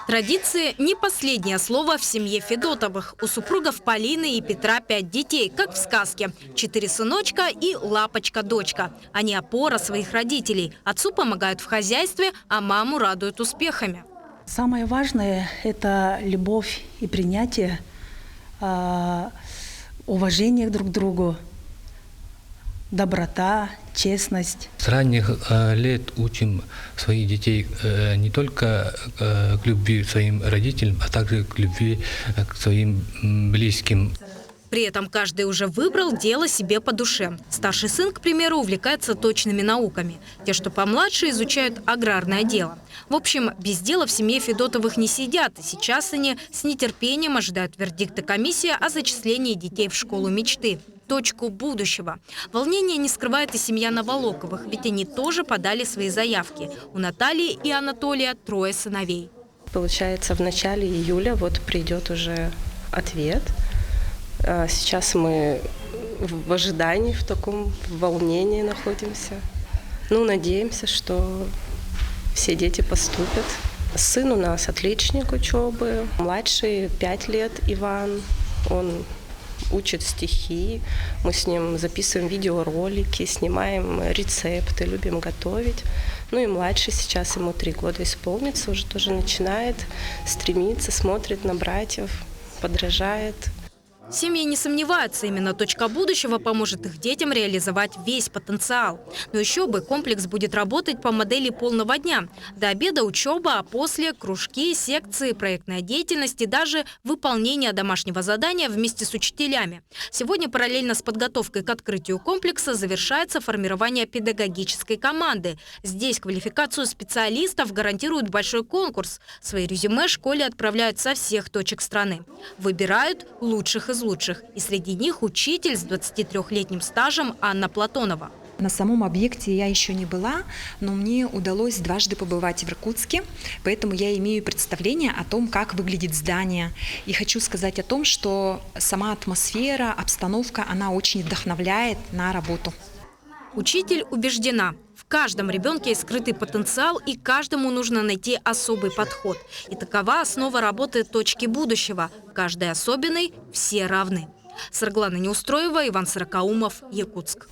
Традиции – не последнее слово в семье Федотовых. У супругов Полины и Петра 5 детей, как в сказке. 4 сыночка и лапочка-дочка. Они опора своих родителей. Отцу помогают в хозяйстве, а маму радуют успехами. Самое важное – это любовь и принятие, уважение друг к другу, доброта, честность. С ранних лет учим своих детей не только к любви к своим родителям, а также к любви к своим близким. При этом каждый уже выбрал дело себе по душе. Старший сын, к примеру, увлекается точными науками. Те, что помладше, изучают аграрное дело. В общем, без дела в семье Федотовых не сидят. И сейчас они с нетерпением ожидают вердикта комиссии о зачислении детей в школу мечты. Точку будущего. Волнение не скрывает и семья Наволоковых, ведь они тоже подали свои заявки. У Натальи и Анатолия 3 сыновей. Получается, в начале июля придет уже ответ. Сейчас мы в ожидании, в таком волнении находимся. Надеемся, что все дети поступят. Сын у нас отличник учебы. Младший 5 лет Иван. Он учит стихи. Мы с ним записываем видеоролики, снимаем рецепты, любим готовить. И младший сейчас, ему 3 года исполнится, уже тоже начинает стремиться, смотрит на братьев, подражает. Семьи не сомневаются, именно точка будущего поможет их детям реализовать весь потенциал. Но еще бы комплекс будет работать по модели полного дня. До обеда учеба, а после кружки, секции, проектная деятельность и даже выполнение домашнего задания вместе с учителями. Сегодня параллельно с подготовкой к открытию комплекса завершается формирование педагогической команды. Здесь квалификацию специалистов гарантирует большой конкурс. Свои резюме школе отправляют со всех точек страны. Выбирают лучших из лучших. И среди них учитель с 23-летним стажем Анна Платонова. На самом объекте я еще не была, но мне удалось дважды побывать в Иркутске, поэтому я имею представление о том, как выглядит здание. И хочу сказать о том, что сама атмосфера, обстановка, она очень вдохновляет на работу. Учитель убеждена, в каждом ребенке есть скрытый потенциал, и каждому нужно найти особый подход. И такова основа работы точки будущего. Каждый особенный, все равны. Сарглана Неустроева, Иван Сорокаумов, Якутск.